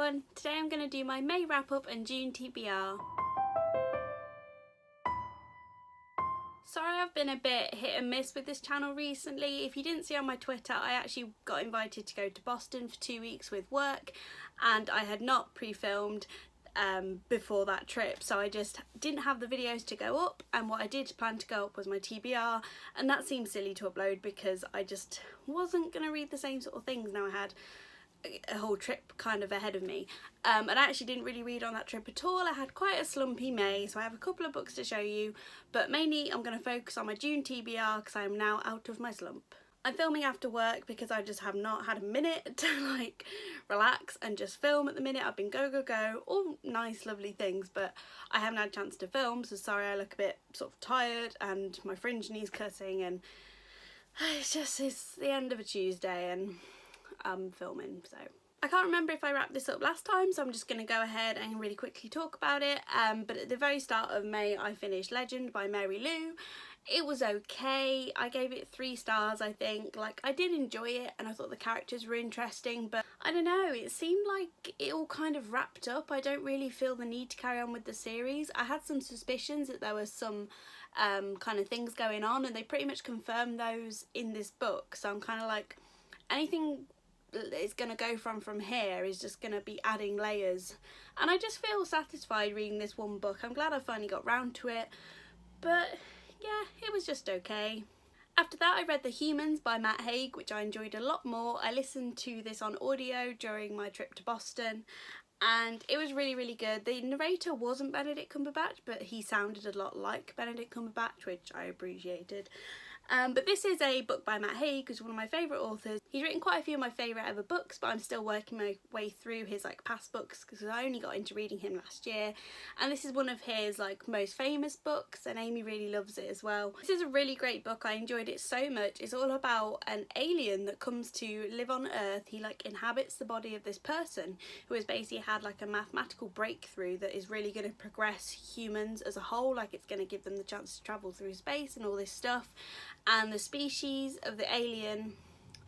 everyone, today I'm going to do my May wrap up and June TBR. Sorry I've been a bit hit and miss with this channel recently. If you didn't see on my Twitter, I actually got invited to go to Boston for 2 weeks with work and I had not pre-filmed before that trip, so I just didn't have the videos to go up, and what I did plan to go up was my TBR, and that seemed silly to upload because I just wasn't going to read the same sort of things. Now I had a whole trip kind of ahead of me, and I actually didn't really read on that trip at all. I had quite a slumpy May, so I have a couple of books to show you, but mainly I'm going to focus on my June TBR because I am now out of my slump. I'm filming after work because I just have not had a minute to like relax and just film at the minute. I've been go, all nice lovely things, but I haven't had a chance to film, so sorry I look a bit sort of tired and my fringe needs cutting, and it's the end of a Tuesday and I'm filming, so I can't remember if I wrapped this up last time, so I'm just going to go ahead and really quickly talk about it. But at the very start of May I finished Legend by Mary Lou. It was okay. I gave it 3 stars, I think. Like, I did enjoy it and I thought the characters were interesting, but I don't know, it seemed like it all kind of wrapped up. I don't really feel the need to carry on with the series. I had some suspicions that there was some kind of things going on, and they pretty much confirmed those in this book, so I'm kind of like, anything it's going to go from here is just going to be adding layers, and I just feel satisfied reading this one book. I'm glad I finally got round to it, but yeah, it was just okay. After that I read The Humans by Matt Haig, which I enjoyed a lot more. I listened to this on audio during my trip to Boston and it was really good. The narrator wasn't Benedict Cumberbatch, but he sounded a lot like Benedict Cumberbatch, which I appreciated. But this is a book by Matt Haig, who's one of my favourite authors. He's written quite a few of my favourite ever books, but I'm still working my way through his like past books because I only got into reading him last year, and this is one of his like most famous books, and Amy really loves it as well. This is a really great book. I enjoyed it so much. It's all about an alien that comes to live on Earth. He like inhabits the body of this person who has basically had like a mathematical breakthrough that is really going to progress humans as a whole. Like, it's going to give them the chance to travel through space and all this stuff. And the species of the alien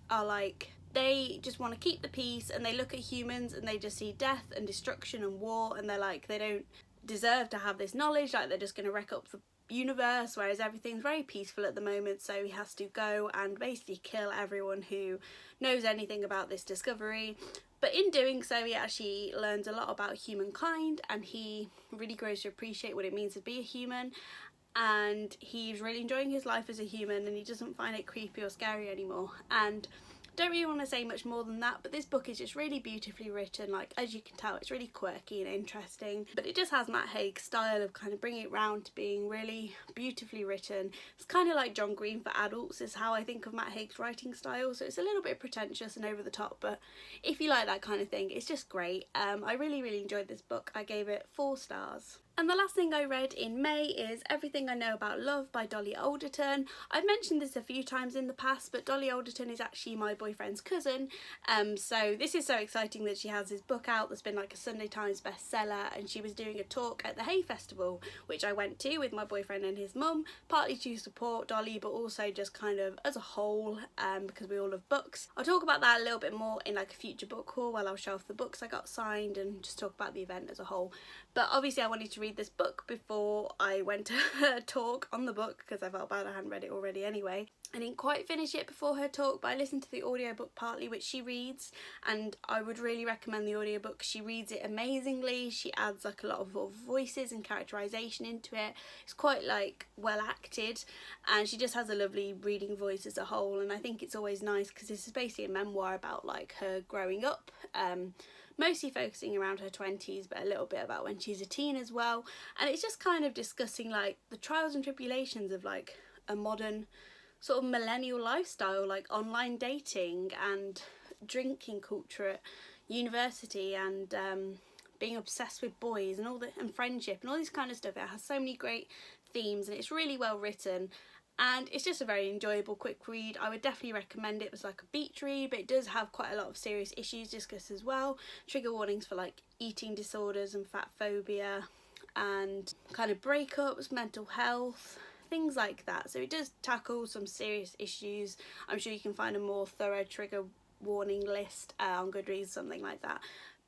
are like, they just want to keep the peace, and they look at humans and they just see death and destruction and war, and they're like, they don't deserve to have this knowledge, like they're just going to wreck up the universe, whereas everything's very peaceful at the moment. So he has to go and basically kill everyone who knows anything about this discovery. But in doing so he actually learns a lot about humankind, and he really grows to appreciate what it means to be a human. And he's really enjoying his life as a human, and he doesn't find it creepy or scary anymore. And don't really want to say much more than that, but this book is just really beautifully written. Like, as you can tell, it's really quirky and interesting, but it just has Matt Haig's style of kind of bringing it round to being really beautifully written. It's kind of like John Green for adults is how I think of Matt Haig's writing style, so it's a little bit pretentious and over the top, but if you like that kind of thing, it's just great. I really enjoyed this book. I gave it 4 stars. And the last thing I read in May is Everything I Know About Love by Dolly Alderton. I've mentioned this a few times in the past, but Dolly Alderton is actually my boyfriend's cousin, so this is so exciting that she has this book out that's been like a Sunday Times bestseller, and she was doing a talk at the Hay Festival, which I went to with my boyfriend and his mum, partly to support Dolly, but also just kind of as a whole, because we all love books. I'll talk about that a little bit more in like a future book haul, while I'll show off the books I got signed and just talk about the event as a whole. But obviously I wanted to read this book before I went to her talk on the book because I felt bad I hadn't read it already anyway. I didn't quite finish it before her talk, but I listened to the audiobook partly, which she reads, and I would really recommend the audiobook. She reads it amazingly. She adds like a lot of voices and characterization into it. It's quite like well acted, and she just has a lovely reading voice as a whole. And I think it's always nice because this is basically a memoir about like her growing up, mostly focusing around her 20s, but a little bit about when she's a teen as well. And it's just kind of discussing like the trials and tribulations of like a modern sort of millennial lifestyle, like online dating and drinking culture at university, and being obsessed with boys and all that, and friendship and all this kind of stuff. It has so many great themes and it's really well written, and it's just a very enjoyable quick read. I would definitely recommend it as like a beach read, but it does have quite a lot of serious issues discussed as well. Trigger warnings for like eating disorders and fat phobia and kind of breakups, mental health, things like that. So it does tackle some serious issues. I'm sure you can find a more thorough trigger warning list on Goodreads, something like that.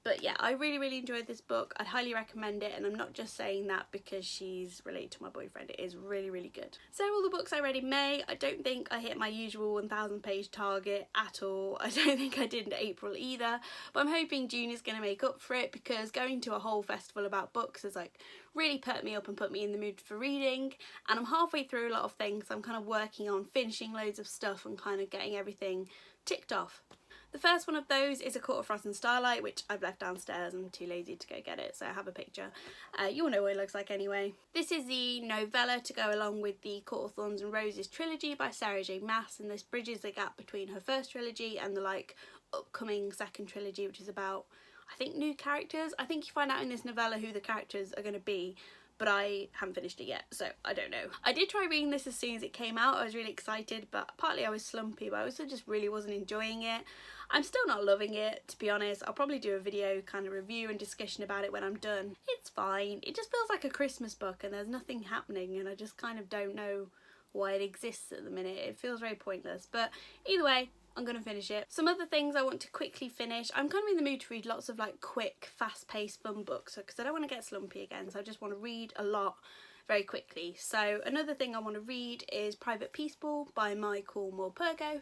But yeah, I really enjoyed this book. I'd highly recommend it, and I'm not just saying that because she's related to my boyfriend. It is really good. So all the books I read in May, I don't think I hit my usual 1,000 page target at all. I don't think I did in April either, but I'm hoping June is going to make up for it, because going to a whole festival about books has like really perked me up and put me in the mood for reading, and I'm halfway through a lot of things. So I'm kind of working on finishing loads of stuff and kind of getting everything ticked off. The first one of those is A Court of Frost and Starlight, which I've left downstairs. I'm too lazy to go get it, so I have a picture. You all know what it looks like anyway. This is the novella to go along with the Court of Thorns and Roses trilogy by Sarah J Maas, and this bridges the gap between her first trilogy and the like upcoming second trilogy, which is about, I think, new characters. I think you find out in this novella who the characters are going to be, but I haven't finished it yet, so I don't know. I did try reading this as soon as it came out. I was really excited, but partly I was slumpy, but I also just really wasn't enjoying it. I'm still not loving it, to be honest. I'll probably do a video kind of review and discussion about it when I'm done. It's fine. It just feels like a Christmas book and there's nothing happening, and I just kind of don't know why it exists at the minute. It feels very pointless, but either way, I'm going to finish it. Some other things I want to quickly finish. I'm kind of in the mood to read lots of like quick, fast-paced, fun books, because I don't want to get slumpy again, so I just want to read a lot very quickly. So another thing I want to read is Private Peaceball by Michael Morpurgo.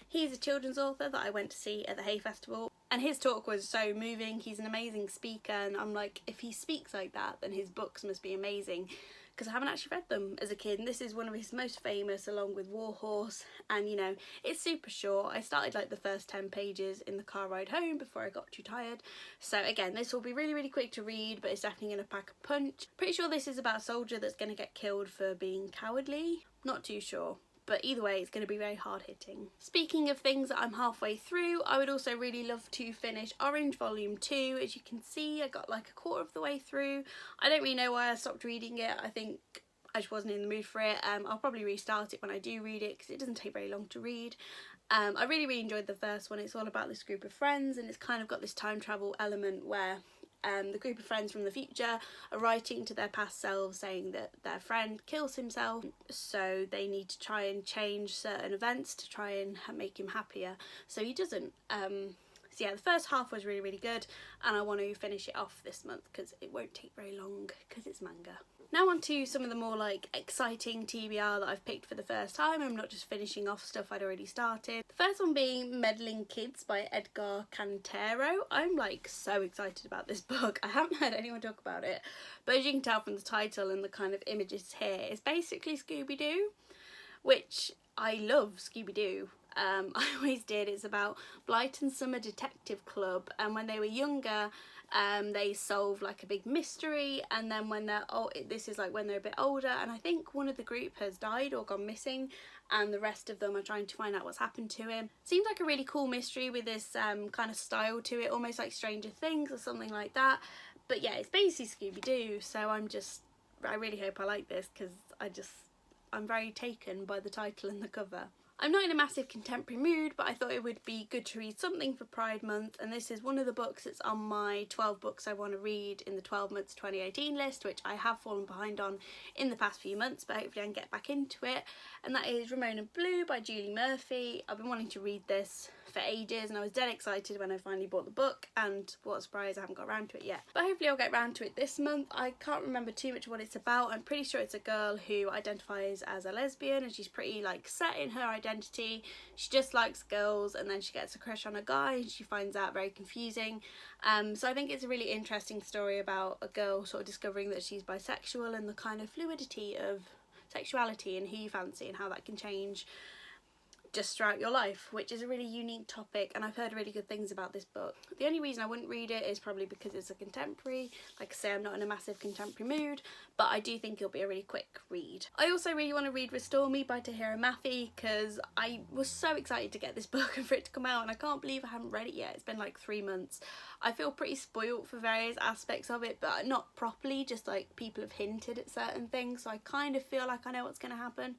He's a children's author that I went to see at the Hay Festival, and his talk was so moving. He's an amazing speaker, and I'm like, if he speaks like that, then his books must be amazing, because I haven't actually read them as a kid, and this is one of his most famous, along with Warhorse. And you know, it's super short. I started like the first 10 pages in the car ride home before I got too tired. So again, this will be really quick to read, but it's definitely going to pack a punch. Pretty sure this is about a soldier that's going to get killed for being cowardly. Not too sure. But either way, it's going to be very hard hitting. Speaking of things that I'm halfway through, I would also really love to finish Orange Volume 2. As you can see, I got like a quarter of the way through. I don't really know why I stopped reading it. I think I just wasn't in the mood for it. I'll probably restart it when I do read it, because it doesn't take very long to read. I really enjoyed the first one. It's all about this group of friends, and it's kind of got this time travel element where the group of friends from the future are writing to their past selves saying that their friend kills himself, so they need to try and change certain events to try and make him happier, so he doesn't. So yeah, the first half was really good, and I want to finish it off this month because it won't take very long because it's manga. Now on to some of the more like exciting TBR that I've picked for the first time. I'm not just finishing off stuff I'd already started. The first one being Meddling Kids by Edgar Cantero. I'm like so excited about this book. I haven't heard anyone talk about it, but as you can tell from the title and the kind of images here, it's basically Scooby-Doo, which I love Scooby-Doo. I always did. It's about Blyton Summer Detective Club, and when they were younger, they solve like a big mystery, and then when they're this is like when they're a bit older, and I think one of the group has died or gone missing, and the rest of them are trying to find out what's happened to him. Seems like a really cool mystery with this kind of style to it, almost like Stranger Things or something like that. But yeah, it's basically Scooby-Doo, so I really hope I like this, because I'm very taken by the title and the cover. I'm not in a massive contemporary mood, but I thought it would be good to read something for Pride Month, and this is one of the books that's on my 12 books I want to read in the 12 months 2018 list, which I have fallen behind on in the past few months, but hopefully I can get back into it. And that is Ramona Blue by Julie Murphy. I've been wanting to read this for ages, and I was dead excited when I finally bought the book, and what a surprise, I haven't got around to it yet. But hopefully I'll get around to it this month. I can't remember too much what it's about. I'm pretty sure it's a girl who identifies as a lesbian, and she's pretty like set in her identity. She just likes girls, and then she gets a crush on a guy, and she finds out very confusing. So I think it's a really interesting story about a girl sort of discovering that she's bisexual, and the kind of fluidity of sexuality and who you fancy and how that can change just throughout your life, which is a really unique topic, and I've heard really good things about this book. The only reason I wouldn't read it is probably because it's a contemporary. Like I say, I'm not in a massive contemporary mood, but I do think it'll be a really quick read. I also really want to read Restore Me by Tahira Mafi, because I was so excited to get this book and for it to come out, and I can't believe I haven't read it yet. It's been like 3 months. I feel pretty spoilt for various aspects of it, but not properly, just like people have hinted at certain things, so I kind of feel like I know what's going to happen.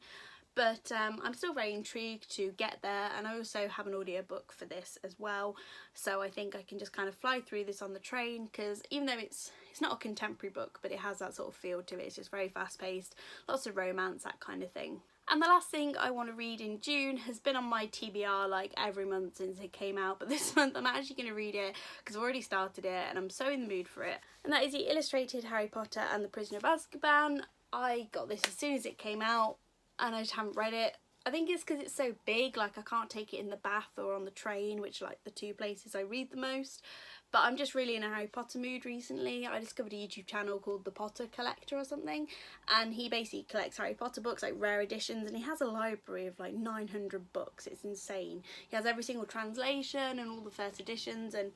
But I'm still very intrigued to get there, and I also have an audiobook for this as well, so I think I can just kind of fly through this on the train, because even though it's not a contemporary book, but it has that sort of feel to it. It's just very fast paced, lots of romance, that kind of thing. And the last thing I want to read in June has been on my TBR like every month since it came out, but this month I'm actually going to read it because I've already started it and I'm so in the mood for it. And that is the illustrated Harry Potter and the Prisoner of Azkaban. I got this as soon as it came out and I just haven't read it. I think it's because it's so big, like I can't take it in the bath or on the train, which are like the two places I read the most. But I'm just really in a Harry Potter mood recently. I discovered a YouTube channel called The Potter Collector or something, and he basically collects Harry Potter books, like rare editions, and he has a library of like 900 books. It's insane. He has every single translation and all the first editions, and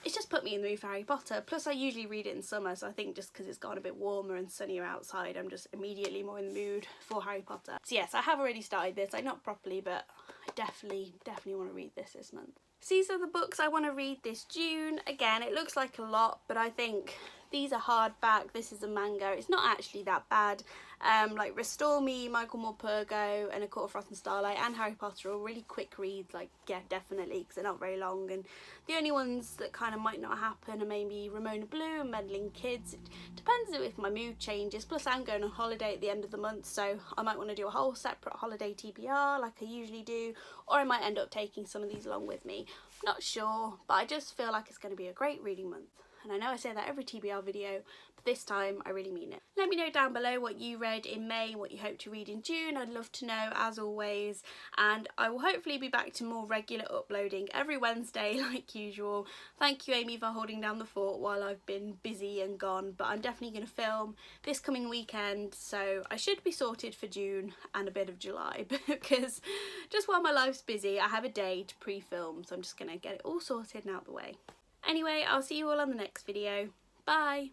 it's just put me in the mood for Harry Potter. Plus I usually read it in summer, so I think just because it's gotten a bit warmer and sunnier outside, I'm just immediately more in the mood for Harry Potter. So yes, I have already started this, like not properly, but I definitely want to read this month. So these are the books I want to read this June. Again, it looks like a lot, but I think these are hardback, this is a manga. It's not actually that bad. Like Restore Me, Michael Morpurgo, and A Court of Frost and Starlight, and Harry Potter are all really quick reads, like yeah, definitely, because they're not very long. And the only ones that kind of might not happen are maybe Ramona Blue and Meddling Kids. It depends if my mood changes. Plus I'm going on holiday at the end of the month, so I might want to do a whole separate holiday TBR like I usually do, or I might end up taking some of these along with me. I'm not sure, but I just feel like it's going to be a great reading month. And I know I say that every TBR video, but this time I really mean it. Let me know down below what you read in May, what you hope to read in June. I'd love to know, as always. And I will hopefully be back to more regular uploading every Wednesday like usual. Thank you, Amy, for holding down the fort while I've been busy and gone. But I'm definitely going to film this coming weekend, so I should be sorted for June and a bit of July, because just while my life's busy, I have a day to pre-film, so I'm just going to get it all sorted and out the way. Anyway, I'll see you all on the next video. Bye!